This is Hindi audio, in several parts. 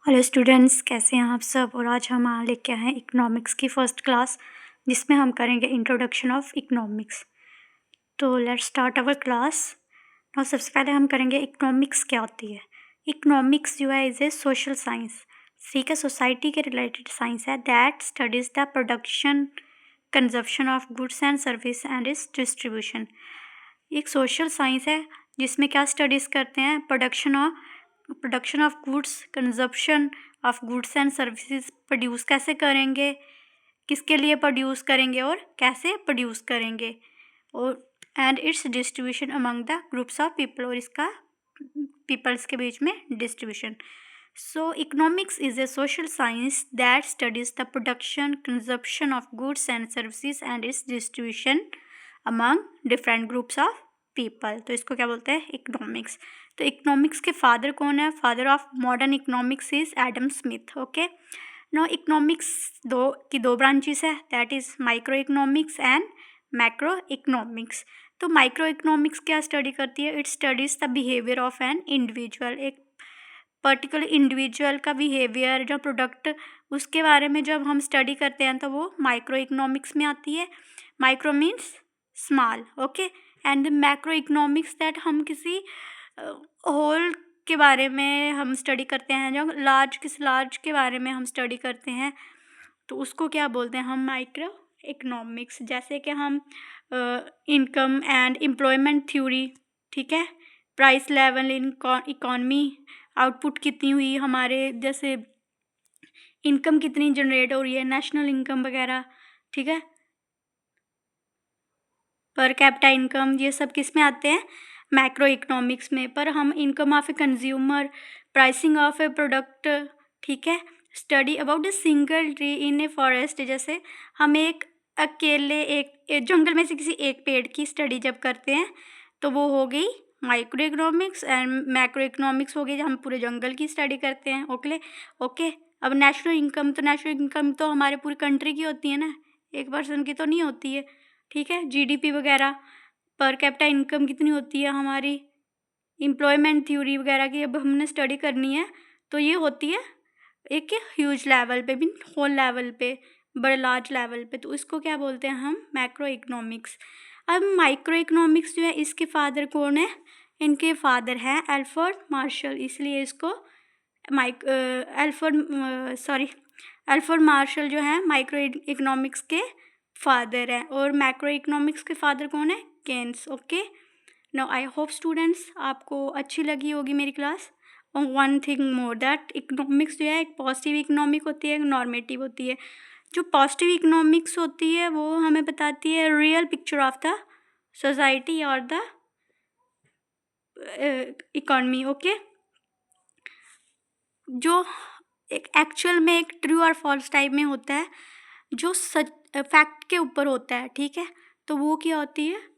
हेलो स्टूडेंट्स, कैसे हैं आप सब। और आज हम लेके आए हैं इकोनॉमिक्स की फ़र्स्ट क्लास, जिसमें हम करेंगे इंट्रोडक्शन ऑफ इकोनॉमिक्स। तो लेट्स स्टार्ट आवर क्लास। और सबसे पहले हम करेंगे इकोनॉमिक्स क्या होती है। इकोनॉमिक्स जो है इज़ ए सोशल साइंस, ठीक है, सोसाइटी के रिलेटेड साइंस है that studies the production consumption of goods and service and it's distribution. एक सोशल साइंस है जिसमें क्या स्टडीज़ करते हैं, production of goods, consumption of goods and services, produce कैसे करेंगे, किसके लिए प्रोड्यूस करेंगे और कैसे प्रोड्यूस करेंगे, और and it's distribution among the groups of people, और इसका पीपल्स के बीच में distribution. So economics is a social science that studies the production consumption of goods and services and it's distribution among different groups of people. तो इसको क्या बोलते हैं, इकोनॉमिक्स। तो इकोनॉमिक्स के फादर कौन है? Father of modern economics is Adam Smith. Okay, no economics दो ब्रांचेस है, that is microeconomics and macroeconomics. तो माइक्रो इकोनॉमिक्स क्या स्टडी करती है? It studies the behaviour of an individual, एक पर्टिकुलर इंडिविजुअल का बिहेवियर, जो प्रोडक्ट, उसके बारे में जब हम स्टडी करते हैं तो वो माइक्रो इकोनॉमिक्स में आती है। Micro means small, okay, and macro economics that हम किसी होल के बारे में हम स्टडी करते हैं, जो लार्ज के बारे में हम स्टडी करते हैं, तो उसको क्या बोलते हैं हम? Micro economics. जैसे कि हम इनकम एंड एम्प्लॉयमेंट थ्योरी, ठीक है, price level in economy, output कितनी हुई हमारे, जैसे इनकम कितनी जनरेट हो रही है, नेशनल इनकम वगैरह, ठीक है, पर कैपिटा इनकम, ये सब किस में आते हैं? मैक्रो इकोनॉमिक्स में। पर हम income of a consumer, pricing of A product, ठीक है, study about a single tree in a forest, जैसे हम एक अकेले एक जंगल में से किसी एक पेड़ की स्टडी जब करते हैं तो वो हो गई micro economics, and macro economics हो गई जब हम पूरे जंगल की स्टडी करते हैं। ओके। अब नेशनल इनकम तो हमारे पूरी कंट्री की होती है ना, एक पर्सन की तो नहीं होती है, ठीक है, जीडीपी वगैरह, पर कैपिटा इनकम कितनी होती है हमारी, एम्प्लॉयमेंट थ्योरी वगैरह की अब हमने स्टडी करनी है, तो ये होती है एक ह्यूज लेवल पे भी, होल लेवल पे, बड़े लार्ज लेवल पे, तो इसको क्या बोलते हैं हम? Macro economics. अब माइक्रो इकोनॉमिक्स जो है, इसके फादर कौन है? इनके फादर हैं अल्फ्रेड मार्शल, इसलिए इसको अल्फ्रेड मार्शल जो है माइक्रो इकोनॉमिक्स के फादर है, और मैक्रो इकोनॉमिक्स के फादर कौन है? Keynes. Okay, now I hope students आपको अच्छी लगी होगी मेरी क्लास। और one thing more, that economics जो है एक पॉजिटिव इकोनॉमिक होती है, एक नॉर्मेटिव होती है। जो पॉजिटिव इकोनॉमिक्स होती है वो हमें बताती है real picture of the society और द इकोनॉमी। ओके, जो एक एक्चुअल में एक ट्रू और फॉल्स टाइप में होता है, जो सच फैक्ट के ऊपर होता है, ठीक है, तो वो क्या होती है?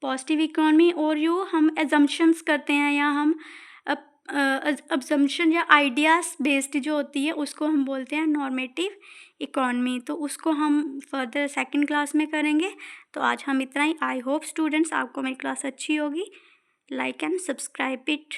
Positive economy. और जो हम एजम्पशंस करते हैं, या हम अजम्पशन या आइडियाज़ बेस्ड जो होती है, उसको हम बोलते हैं नॉर्मेटिव इकोनॉमी। तो उसको हम फर्दर सेकंड क्लास में करेंगे। तो आज हम इतना ही। आई होप स्टूडेंट्स आपको मेरी क्लास अच्छी होगी। Like and subscribe it.